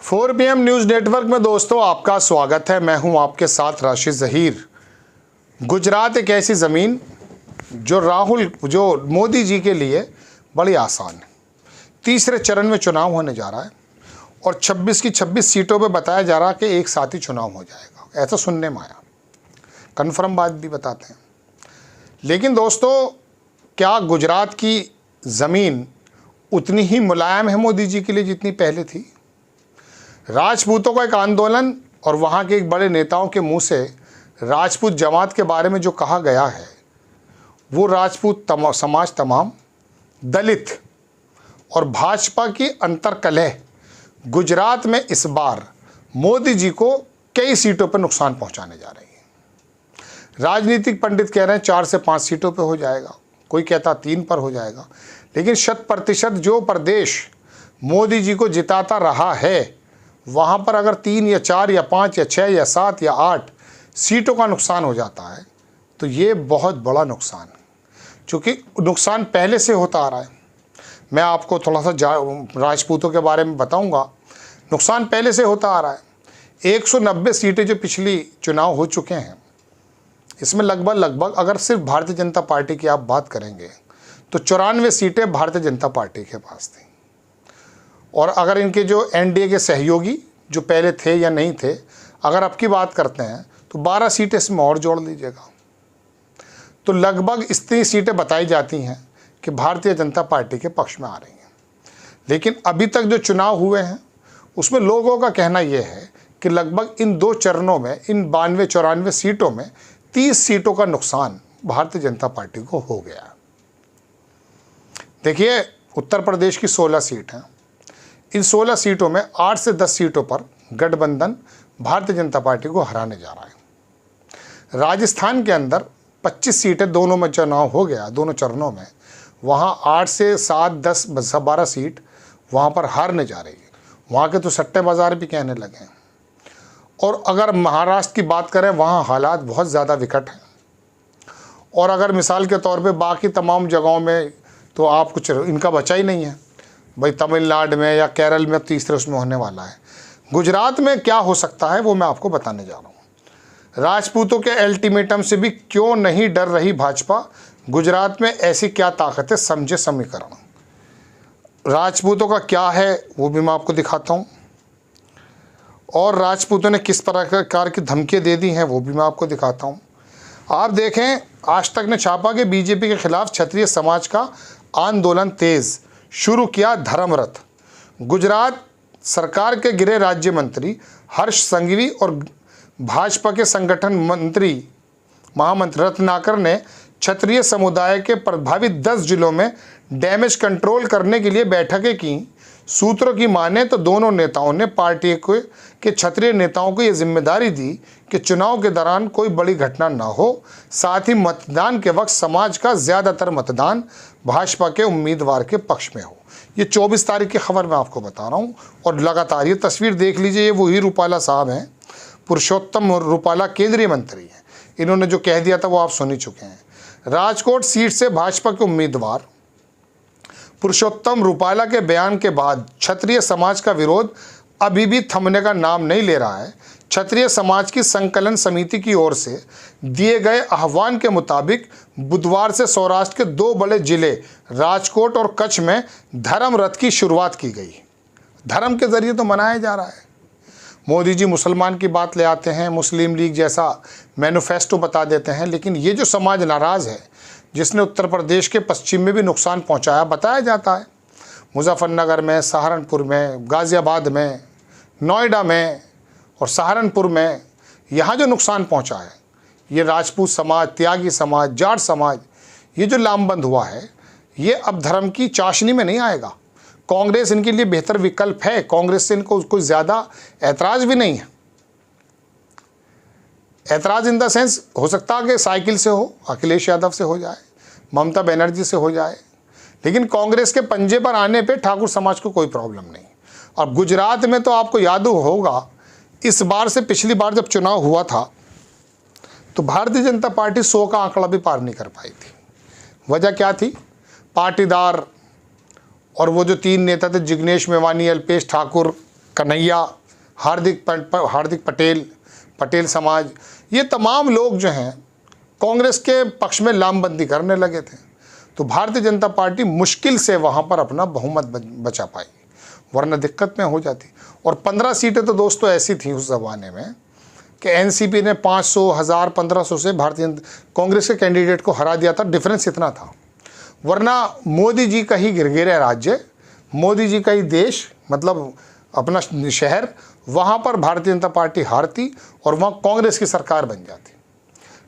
4PM news network में दोस्तों आपका स्वागत है। मैं हूं आपके साथ राशिद ज़हीर। गुजरात एक ऐसी ज़मीन जो मोदी जी के लिए बड़ी आसान है। तीसरे चरण में चुनाव होने जा रहा है और 26 की 26 सीटों पे बताया जा रहा है कि एक साथ ही चुनाव हो जाएगा। ऐसा सुनने में आया, कन्फर्म बात भी बताते हैं। लेकिन दोस्तों, क्या गुजरात की ज़मीन उतनी ही मुलायम है मोदी जी के लिए जितनी पहले थी? राजपूतों का एक आंदोलन और वहाँ के एक बड़े नेताओं के मुंह से राजपूत जमात के बारे में जो कहा गया है, वो राजपूत समाज तमाम, दलित और भाजपा की अंतर्कलह गुजरात में इस बार मोदी जी को कई सीटों पर नुकसान पहुंचाने जा रही है। राजनीतिक पंडित कह रहे हैं 4 से 5 सीटों पर हो जाएगा, कोई कहता 3 पर हो जाएगा। लेकिन 100% जो प्रदेश मोदी जी को जिताता रहा है, वहाँ पर अगर 3 या 4 या 5 या 6 या 7 या 8 सीटों का नुकसान हो जाता है तो ये बहुत बड़ा नुकसान है, क्योंकि नुकसान पहले से होता आ रहा है। मैं आपको थोड़ा सा राजपूतों के बारे में बताऊंगा। नुकसान पहले से होता आ रहा है। 190 सीटें जो पिछली चुनाव हो चुके हैं, इसमें लगभग अगर सिर्फ भारतीय जनता पार्टी की आप बात करेंगे तो 94 सीटें भारतीय जनता पार्टी के पास थी। और अगर इनके जो एनडीए के सहयोगी जो पहले थे या नहीं थे, अगर अब की बात करते हैं तो 12 सीटें इसमें और जोड़ लीजिएगा, तो लगभग इतनी सीटें बताई जाती हैं कि भारतीय जनता पार्टी के पक्ष में आ रही हैं। लेकिन अभी तक जो चुनाव हुए हैं उसमें लोगों का कहना यह है कि लगभग इन 2 चरणों में, इन 92-94 सीटों में 30 सीटों का नुकसान भारतीय जनता पार्टी को हो गया। देखिए, उत्तर प्रदेश की 16 सीट हैं। इन 16 सीटों में 8 से 10 सीटों पर गठबंधन भारतीय जनता पार्टी को हराने जा रहा है। राजस्थान के अंदर 25 सीटें, दोनों में चुनाव हो गया, दोनों चरणों में, वहाँ 8 से 7, 10, 12 सीट वहाँ पर हारने जा रही है। वहाँ के तो सट्टे बाजार भी कहने लगे हैं। और अगर महाराष्ट्र की बात करें, वहाँ हालात बहुत ज़्यादा विकट हैं। और अगर मिसाल के तौर पे बाकी तमाम जगहों में तो आप कुछ इनका बचा ही नहीं है भाई। तमिलनाडु में या केरल में तीसरे उसमें होने वाला है। गुजरात में क्या हो सकता है वो मैं आपको बताने जा रहा हूँ। राजपूतों के अल्टीमेटम से भी क्यों नहीं डर रही भाजपा? गुजरात में ऐसी क्या ताकत है, समझे समीकरण। राजपूतों का क्या है वो भी मैं आपको दिखाता हूँ, और राजपूतों ने किस प्रकार की धमकियाँ दे दी हैं वो भी मैं आपको दिखाता हूँ। आप देखें, आज तक ने छापा कि बीजेपी के खिलाफ क्षत्रिय समाज का आंदोलन तेज शुरू किया धर्मरथ। गुजरात सरकार के गृह राज्य मंत्री हर्ष संघवी और भाजपा के संगठन महामंत्री रत्नाकर ने क्षत्रिय समुदाय के प्रभावित 10 जिलों में डैमेज कंट्रोल करने के लिए बैठकें की। सूत्रों की माने तो दोनों नेताओं ने पार्टी के क्षत्रिय नेताओं को यह जिम्मेदारी दी कि चुनाव के दौरान कोई बड़ी घटना न हो, साथ ही मतदान के वक्त समाज का ज़्यादातर मतदान भाजपा के उम्मीदवार के पक्ष में हो। ये 24 तारीख की खबर मैं आपको बता रहा हूँ। और लगातार ये तस्वीर देख लीजिए, ये वही रूपाला साहब हैं, पुरुषोत्तम रूपाला केंद्रीय मंत्री हैं। इन्होंने जो कह दिया था वो आप सुन ही चुके हैं। राजकोट सीट से भाजपा के उम्मीदवार पुरुषोत्तम रूपाला के बयान के बाद क्षत्रिय समाज का विरोध अभी भी थमने का नाम नहीं ले रहा है। क्षत्रिय समाज की संकलन समिति की ओर से दिए गए आह्वान के मुताबिक बुधवार से सौराष्ट्र के 2 बड़े जिले राजकोट और कच्छ में धर्म रथ की शुरुआत की गई। धर्म के जरिए तो मनाया जा रहा है। मोदी जी मुसलमान की बात ले आते हैं, मुस्लिम लीग जैसा मैनिफेस्टो बता देते हैं, लेकिन ये जो समाज नाराज़ है, जिसने उत्तर प्रदेश के पश्चिम में भी नुकसान पहुंचाया, बताया जाता है मुजफ्फरनगर में, सहारनपुर में, गाज़ियाबाद में, नोएडा में और सहारनपुर में, यहाँ जो नुकसान पहुंचा है, ये राजपूत समाज, त्यागी समाज, जाट समाज, ये जो लामबंद हुआ है, ये अब धर्म की चाशनी में नहीं आएगा। कांग्रेस इनके लिए बेहतर विकल्प है। कांग्रेस से इनको कोई ज़्यादा ऐतराज़ भी नहीं है। ऐतराज़ इन द सेंस हो सकता है कि साइकिल से हो, अखिलेश यादव से हो जाए, ममता बनर्जी से हो जाए, लेकिन कांग्रेस के पंजे पर आने पे ठाकुर समाज को कोई प्रॉब्लम नहीं। और गुजरात में तो आपको याद होगा, इस बार से पिछली बार जब चुनाव हुआ था तो भारतीय जनता पार्टी 100 का आंकड़ा भी पार नहीं कर पाई थी। वजह क्या थी? पाटीदार और वो जो 3 नेता थे, जिग्नेश मेवानी, अल्पेश ठाकुर कन्हैया, हार्दिक पटेल समाज, ये तमाम लोग जो हैं कांग्रेस के पक्ष में लामबंदी करने लगे थे। तो भारतीय जनता पार्टी मुश्किल से वहाँ पर अपना बहुमत बचा पाई, वरना दिक्कत में हो जाती। और 15 सीटें तो दोस्तों ऐसी थी उस ज़माने में कि एनसीपी ने 500, 1000, 1500 से भारतीय कांग्रेस के कैंडिडेट को हरा दिया था। डिफरेंस इतना था, वरना मोदी जी का ही गिरगिरा राज्य, मोदी जी का ही देश, मतलब अपना शहर, वहाँ पर भारतीय जनता पार्टी हारती और वहाँ कांग्रेस की सरकार बन जाती।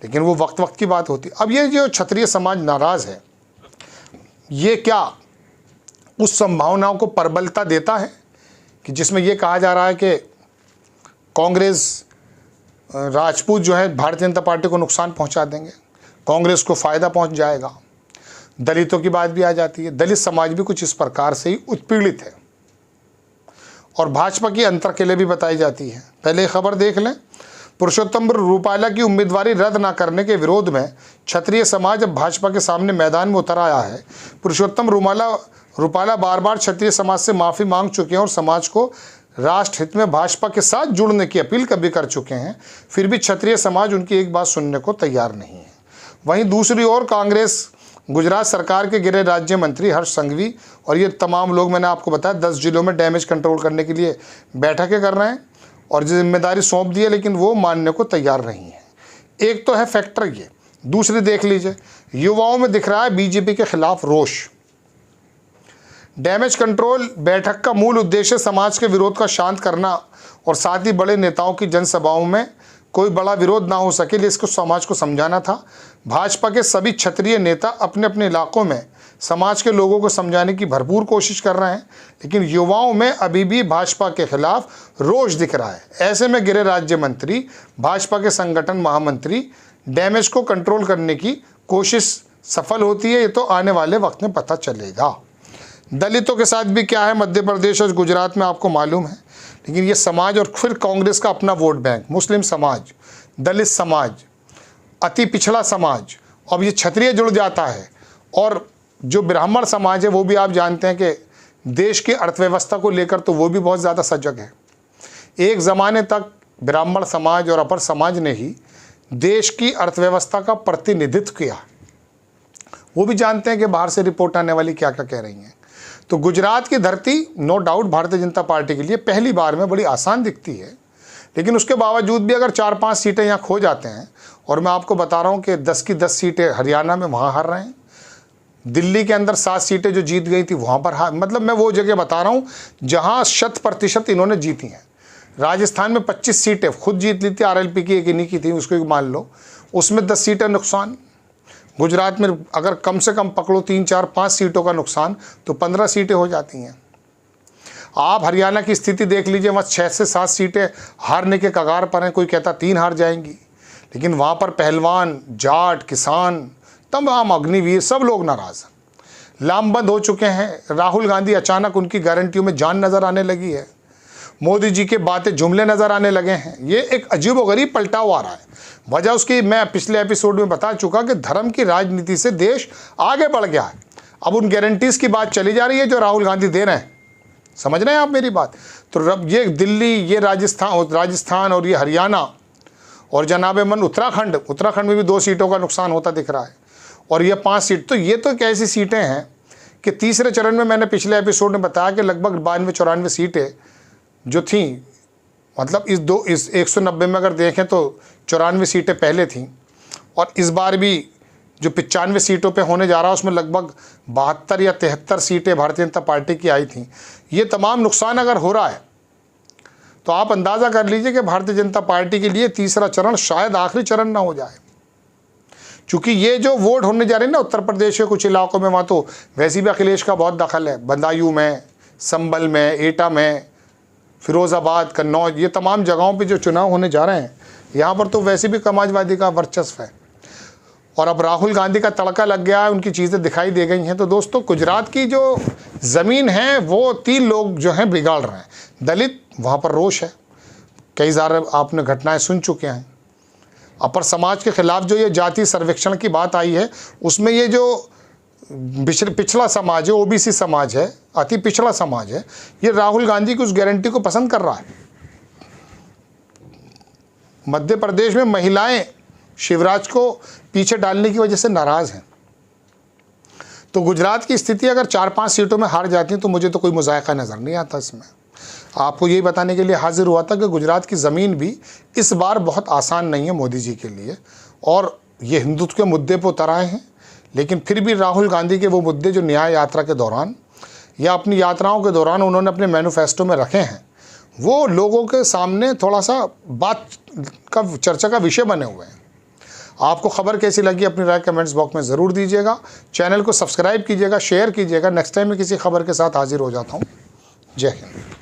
लेकिन वो वक्त की बात होती। अब ये जो क्षत्रिय समाज नाराज़ है, ये क्या उस संभावनाओं को प्रबलता देता है कि जिसमें ये कहा जा रहा है कि कांग्रेस, राजपूत जो है भारतीय जनता पार्टी को नुकसान पहुंचा देंगे, कांग्रेस को फ़ायदा पहुंच जाएगा। दलितों की बात भी आ जाती है, दलित समाज भी कुछ इस प्रकार से ही उत्पीड़ित है। और भाजपा की अंतरकिले भी बताई जाती है। पहले खबर देख लें। पुरुषोत्तम रूपाला की उम्मीदवारी रद्द न करने के विरोध में क्षत्रिय समाज अब भाजपा के सामने मैदान में उतर आया है। पुरुषोत्तम रूपाला बार बार क्षत्रिय समाज से माफ़ी मांग चुके हैं और समाज को राष्ट्र हित में भाजपा के साथ जुड़ने की अपील कभी कर चुके हैं। फिर भी क्षत्रिय समाज उनकी एक बात सुनने को तैयार नहीं है। वहीं दूसरी ओर कांग्रेस गुजरात सरकार के गृह राज्य मंत्री हर्ष संघवी और ये तमाम लोग, मैंने आपको बताया 10 जिलों में डैमेज कंट्रोल करने के लिए बैठकें कर रहे हैं और जिम्मेदारी सौंप दी है, लेकिन वो मानने को तैयार नहीं है। एक तो है फैक्टर ये, दूसरी देख लीजिए, युवाओं में दिख रहा है बीजेपी के खिलाफ रोष। डैमेज कंट्रोल बैठक का मूल उद्देश्य समाज के विरोध का शांत करना और साथ ही बड़े नेताओं की जनसभाओं में कोई बड़ा विरोध ना हो सके, लिए इसको समाज को समझाना था। भाजपा के सभी क्षत्रिय नेता अपने अपने इलाकों में समाज के लोगों को समझाने की भरपूर कोशिश कर रहे हैं, लेकिन युवाओं में अभी भी भाजपा के खिलाफ रोष दिख रहा है। ऐसे में गृह राज्य मंत्री, भाजपा के संगठन महामंत्री डैमेज को कंट्रोल करने की कोशिश सफल होती है, ये तो आने वाले वक्त में पता चलेगा। दलितों के साथ भी क्या है मध्य प्रदेश और गुजरात में आपको मालूम है, लेकिन ये समाज और फिर कांग्रेस का अपना वोट बैंक, मुस्लिम समाज, दलित समाज, अति पिछड़ा समाज, अब ये क्षत्रिय जुड़ जाता है। और जो ब्राह्मण समाज है वो भी आप जानते हैं कि देश की अर्थव्यवस्था को लेकर तो वो भी बहुत ज़्यादा सजग है। एक ज़माने तक ब्राह्मण समाज और अपर समाज ने ही देश की अर्थव्यवस्था का प्रतिनिधित्व किया। वो भी जानते हैं कि बाहर से रिपोर्ट आने वाली क्या क्या कह रही हैं। तो गुजरात की धरती no doubt Bharatiya Janata party के लिए पहली बार में बड़ी आसान दिखती है, लेकिन उसके बावजूद भी अगर 4-5 सीटें यहाँ खो जाते हैं, और मैं आपको बता रहा हूँ कि 10 की 10 सीटें हरियाणा में वहाँ हार रहे हैं, दिल्ली के अंदर 7 सीटें जो जीत गई थी वहाँ पर हार, मतलब मैं वो जगह बता रहा हूँ जहाँ 100% इन्होंने जीती हैं। राजस्थान में 25 सीटें खुद जीत ली थी, RLP की एक इन्हीं की थी, उसको मान लो, उसमें 10 सीटें नुकसान। गुजरात में अगर कम से कम पकड़ो 3, 4, 5 सीटों का नुकसान तो 15 सीटें हो जाती हैं। आप हरियाणा की स्थिति देख लीजिए, वहाँ 6 से 7 सीटें हारने के कगार पर हैं, कोई कहता 3 हार जाएंगी, लेकिन वहाँ पर पहलवान, जाट, किसान, तमाम अग्निवीर सब लोग नाराज़ हैं, लामबंद हो चुके हैं। राहुल गांधी अचानक उनकी गारंटियों में जान नज़र आने लगी है, मोदी जी के बातें जुमले नज़र आने लगे हैं। ये एक अजीबोगरीब पलटाव आ रहा है। वजह उसकी मैं पिछले एपिसोड में बता चुका कि धर्म की राजनीति से देश आगे बढ़ गया है। अब उन गारंटीज़ की बात चली जा रही है जो राहुल गांधी दे रहे हैं, समझ रहे हैं आप मेरी बात। तो ये दिल्ली, ये राजस्थान और ये हरियाणा और जनाबे मन उत्तराखंड में भी 2 सीटों का नुकसान होता दिख रहा है, और ये 5 सीट। तो ये तो एक ऐसी सीटें हैं कि तीसरे चरण में मैंने पिछले एपिसोड में बताया कि लगभग 92-94 सीटें जो थी, मतलब इस 190 में अगर देखें तो 94 सीटें पहले थीं, और इस बार भी जो 95 सीटों पे होने जा रहा है उसमें लगभग 72 या 73 सीटें भारतीय जनता पार्टी की आई थीं। ये तमाम नुकसान अगर हो रहा है तो आप अंदाज़ा कर लीजिए कि भारतीय जनता पार्टी के लिए तीसरा चरण शायद आखिरी चरण ना हो जाए, क्योंकि ये जो वोट होने जा रहे हैं ना उत्तर प्रदेश के कुछ इलाकों में, वहाँ तो वैसे भी अखिलेश का बहुत दखल है। बदायूं में, संभल में, एटा में, फिरोज़ाबाद, कन्नौज, ये तमाम जगहों पे जो चुनाव होने जा रहे हैं, यहाँ पर तो वैसे भी समाजवादी का वर्चस्व है। और अब राहुल गांधी का तड़का लग गया है, उनकी चीज़ें दिखाई दे गई हैं। तो दोस्तों, गुजरात की जो ज़मीन है वो 3 लोग जो हैं बिगाड़ रहे हैं। दलित, वहाँ पर रोष है, कई सारे आपने घटनाएं सुन चुके हैं। अपर समाज के खिलाफ जो ये जाति सर्वेक्षण की बात आई है, उसमें ये जो पिछड़ा समाज है, ओबीसी समाज है, अति पिछड़ा समाज है, ये राहुल गांधी की उस गारंटी को पसंद कर रहा है। मध्य प्रदेश में महिलाएं शिवराज को पीछे डालने की वजह से नाराज हैं। तो गुजरात की स्थिति अगर 4-5 सीटों में हार जाती है तो मुझे तो कोई मुज़ायका नज़र नहीं आता इसमें। आपको यही बताने के लिए हाजिर हुआ था कि गुजरात की ज़मीन भी इस बार बहुत आसान नहीं है मोदी जी के लिए, और ये हिंदुत्व के मुद्दे पर उतर आए हैं। लेकिन फिर भी राहुल गांधी के वो मुद्दे जो न्याय यात्रा के दौरान या अपनी यात्राओं के दौरान उन्होंने अपने मैनिफेस्टो में रखे हैं, वो लोगों के सामने थोड़ा सा बात का चर्चा का विषय बने हुए हैं। आपको खबर कैसी लगी अपनी राय कमेंट्स बॉक्स में ज़रूर दीजिएगा। चैनल को सब्सक्राइब कीजिएगा, शेयर कीजिएगा। नेक्स्ट टाइम मैं किसी खबर के साथ हाजिर हो जाता हूँ। जय हिंद।